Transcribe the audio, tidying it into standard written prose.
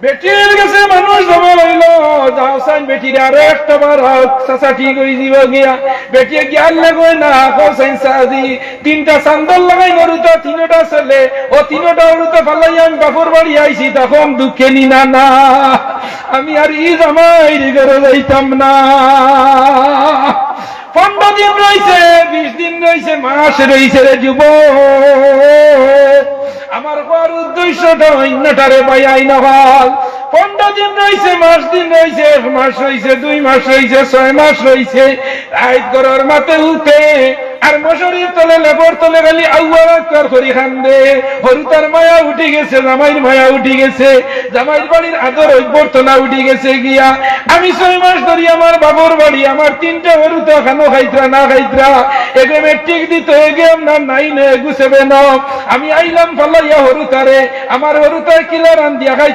বেটির কাছে মানুষ জমা রইল, যাও সাইন বেটির আরো একটা বার হোক, চাচা ঠিক হয়ে যাব গিয়া। বেটি জ্ঞান লাগবে না, সাইন সাজি তিনটা চান্দল লাগাই মরুতা, তিনটা ছেলে ও তিনটা উড়ুতে ফালাই আমি বাপুর বাড়ি আইছি, তখন দুঃখে নি না না আমি আর ই জামাই ঘরে যাইতাম না। 15 দিন রয়েছে, 20 দিন রয়েছে, মাস রয়েছে রে যুব, আমার হওয়ার উদ্দেশ্যটা অন্যটারে পাইয়াই না হল। 15 দিন রয়েছে, দিন রয়েছে, 1 মাস রয়েছে, 2 মাস রয়েছে, 6 মাস রয়েছে, রাত গরর মাতে উঠে আর মশারির তলে লেবর তলে গেলি আউয়ার করি খান্দে। হরুতার মায়া উঠে গেছে, জামাইর মায়া উঠে গেছে, জামাইর বাড়ির আদর অভ্যর্থনা উঠে গেছে গিয়া। আমি 6 মাস ধরি আমার বাবুর বাড়ি, আমার 3টে হরুতা খানো খাইত্রা না খাইত্রা, এগে মেট্রিক দিত, এগে আপনার 9 এগু 7 আমি আইলাম ফালাইয়া হরুতারে, আমার হরুতায় কিলার আন দিয়া খাইত্রা।